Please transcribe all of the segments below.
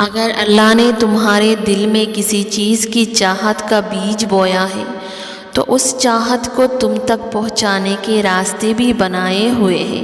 اگر اللہ نے تمہارے دل میں کسی چیز کی چاہت کا بیج بویا ہے تو اس چاہت کو تم تک پہنچانے کے راستے بھی بنائے ہوئے ہیں۔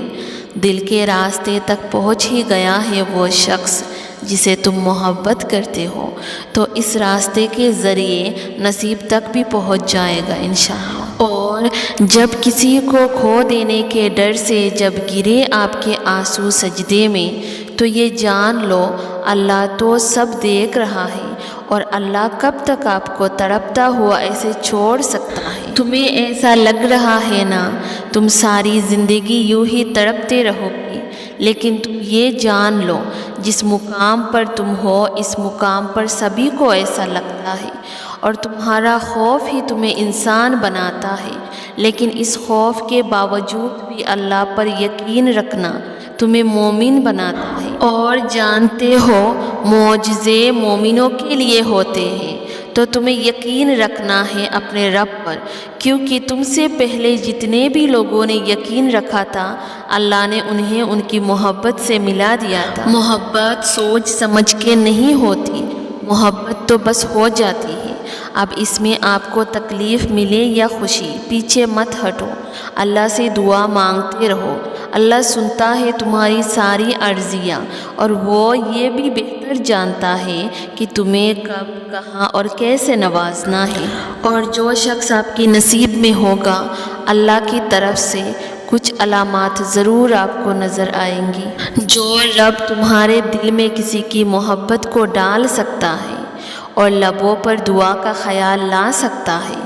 دل کے راستے تک پہنچ ہی گیا ہے وہ شخص جسے تم محبت کرتے ہو، تو اس راستے کے ذریعے نصیب تک بھی پہنچ جائے گا انشاءاللہ۔ اور جب کسی کو کھو دینے کے ڈر سے جب گرے آپ کے آنسو سجدے میں، تو یہ جان لو اللہ تو سب دیکھ رہا ہے، اور اللہ کب تک آپ کو تڑپتا ہوا ایسے چھوڑ سکتا ہے؟ تمہیں ایسا لگ رہا ہے نا تم ساری زندگی یوں ہی تڑپتے رہو گی، لیکن تم یہ جان لو جس مقام پر تم ہو اس مقام پر سبھی کو ایسا لگتا ہے، اور تمہارا خوف ہی تمہیں انسان بناتا ہے، لیکن اس خوف کے باوجود بھی اللہ پر یقین رکھنا تمہیں مومن بناتا ہے۔ اور جانتے ہو معجزے مومنوں کے لیے ہوتے ہیں، تو تمہیں یقین رکھنا ہے اپنے رب پر، کیونکہ تم سے پہلے جتنے بھی لوگوں نے یقین رکھا تھا اللہ نے انہیں ان کی محبت سے ملا دیا تھا۔ محبت سوچ سمجھ کے نہیں ہوتی، محبت تو بس ہو جاتی ہے۔ اب اس میں آپ کو تکلیف ملے یا خوشی، پیچھے مت ہٹو، اللہ سے دعا مانگتے رہو۔ اللہ سنتا ہے تمہاری ساری عرضیاں، اور وہ یہ بھی بہتر جانتا ہے کہ تمہیں کب، کہاں اور کیسے نوازنا ہے۔ اور جو شخص آپ کے نصیب میں ہوگا اللہ کی طرف سے کچھ علامات ضرور آپ کو نظر آئیں گی۔ جو رب تمہارے دل میں کسی کی محبت کو ڈال سکتا ہے اور لبوں پر دعا کا خیال لا سکتا ہے،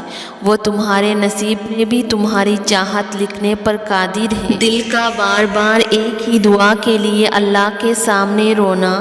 وہ تمہارے نصیب میں بھی تمہاری چاہت لکھنے پر قادر ہے۔ دل کا بار بار ایک ہی دعا کے لیے اللہ کے سامنے رونا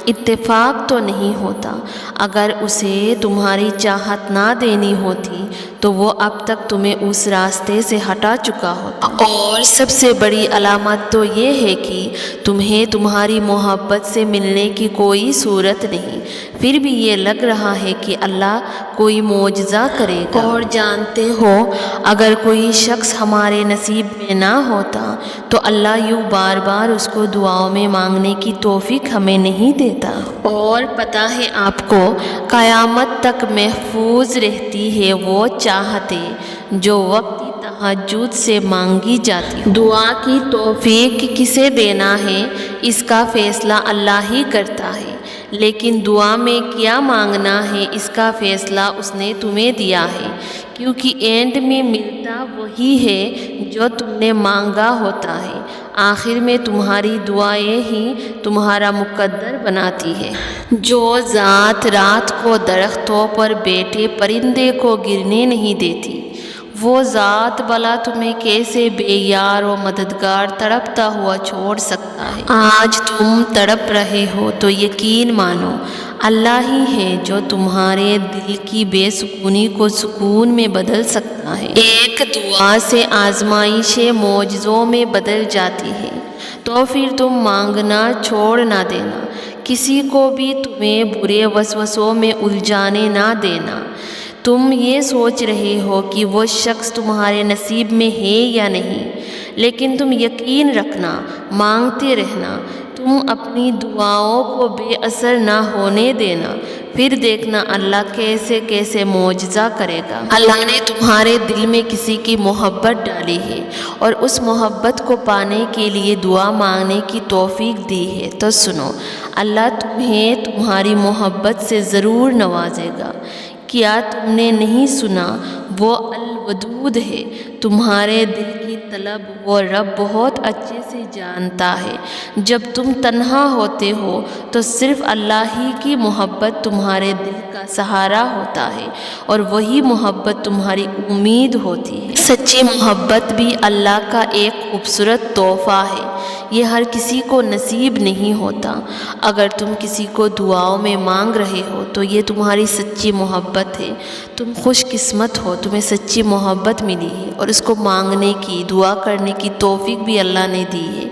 اتفاق تو نہیں ہوتا۔ اگر اسے تمہاری چاہت نہ دینی ہوتی تو وہ اب تک تمہیں اس راستے سے ہٹا چکا ہوتا۔ اور سب سے بڑی علامت تو یہ ہے کہ تمہیں تمہاری محبت سے ملنے کی کوئی صورت نہیں، پھر بھی یہ لگ رہا ہے کہ اللہ کوئی معجزہ کرے گا۔ اور جانتے ہو اگر کوئی شخص ہمارے نصیب میں نہ ہوتا تو اللہ یوں بار بار اس کو دعاؤں میں مانگنے کی توفیق ہمیں نہیں دیتا۔ اور پتہ ہے آپ کو قیامت تک محفوظ رہتی ہے وہ چاہتیں جو وقتی تہجد سے مانگی جاتی۔ دعا کی توفیق کسے دینا ہے اس کا فیصلہ اللہ ہی کرتا ہے، لیکن دعا میں کیا مانگنا ہے اس کا فیصلہ اس نے تمہیں دیا ہے، کیونکہ اینڈ میں ملتا وہی ہے جو تم نے مانگا ہوتا ہے۔ آخر میں تمہاری دعائیں ہی تمہارا مقدر بناتی ہے۔ جو ذات رات کو درختوں پر بیٹھے پرندے کو گرنے نہیں دیتی، وہ ذات بھلا تمہیں کیسے بے یار و مددگار تڑپتا ہوا چھوڑ سکتا ہے؟ آج تم تڑپ رہے ہو تو یقین مانو اللہ ہی ہے جو تمہارے دل کی بے سکونی کو سکون میں بدل سکتا ہے۔ ایک دعا سے آزمائشیں معجزوں میں بدل جاتی ہے، تو پھر تم مانگنا چھوڑ نہ دینا، کسی کو بھی تمہیں برے وسوسوں میں الجھانے نہ دینا۔ تم یہ سوچ رہے ہو کہ وہ شخص تمہارے نصیب میں ہے یا نہیں، لیکن تم یقین رکھنا، مانگتے رہنا، تم اپنی دعاؤں کو بے اثر نہ ہونے دینا، پھر دیکھنا اللہ کیسے کیسے معجزہ کرے گا۔ اللہ نے تمہارے دل میں کسی کی محبت ڈالی ہے اور اس محبت کو پانے کے لیے دعا مانگنے کی توفیق دی ہے، تو سنو اللہ تمہیں تمہاری محبت سے ضرور نوازے گا۔ کیا تم نے نہیں سنا وہ الودود ہے، تمہارے دل کی طلب وہ رب بہت اچھے سے جانتا ہے۔ جب تم تنہا ہوتے ہو تو صرف اللہ ہی کی محبت تمہارے دل کا سہارا ہوتا ہے، اور وہی محبت تمہاری امید ہوتی ہے۔ سچی محبت بھی اللہ کا ایک خوبصورت تحفہ ہے، یہ ہر کسی کو نصیب نہیں ہوتا۔ اگر تم کسی کو دعاؤں میں مانگ رہے ہو تو یہ تمہاری سچی محبت ہے، تم خوش قسمت ہو، تمہیں سچی محبت ملی ہے، اور اس کو مانگنے کی، دعا کرنے کی توفیق بھی اللہ نے دی ہے۔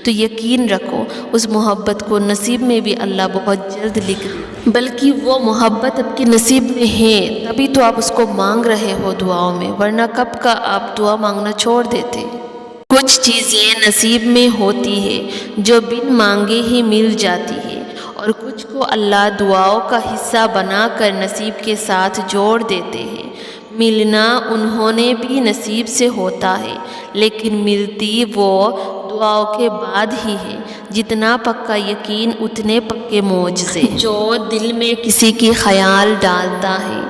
تو یقین رکھو اس محبت کو نصیب میں بھی اللہ بہت جلد لکھ دے، بلکہ وہ محبت آپ کے نصیب میں ہے تبھی تو آپ اس کو مانگ رہے ہو دعاؤں میں، ورنہ کب کا آپ دعا مانگنا چھوڑ دیتے۔ کچھ چیزیں نصیب میں ہوتی ہے جو بن مانگے ہی مل جاتی ہے، اور کچھ کو اللہ دعاؤں کا حصہ بنا کر نصیب کے ساتھ جوڑ دیتے ہیں۔ ملنا انہوں نے بھی نصیب سے ہوتا ہے، لیکن ملتی وہ دعاؤں کے بعد ہی ہے۔ جتنا پکا یقین اتنے پکے معجزے۔ جو دل میں کسی کی خیال ڈالتا ہے،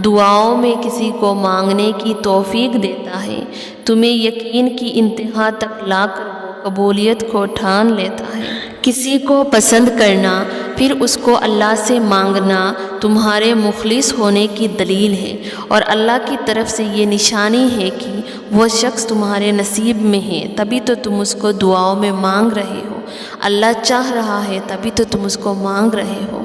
دعاؤں میں کسی کو مانگنے کی توفیق دیتا ہے، تمہیں یقین کی انتہا تک لا کر وہ قبولیت کو ٹھان لیتا ہے۔ کسی کو پسند کرنا پھر اس کو اللہ سے مانگنا تمہارے مخلص ہونے کی دلیل ہے، اور اللہ کی طرف سے یہ نشانی ہے کہ وہ شخص تمہارے نصیب میں ہے، تبھی تو تم اس کو دعاؤں میں مانگ رہے ہو۔ اللہ چاہ رہا ہے تبھی تو تم اس کو مانگ رہے ہو۔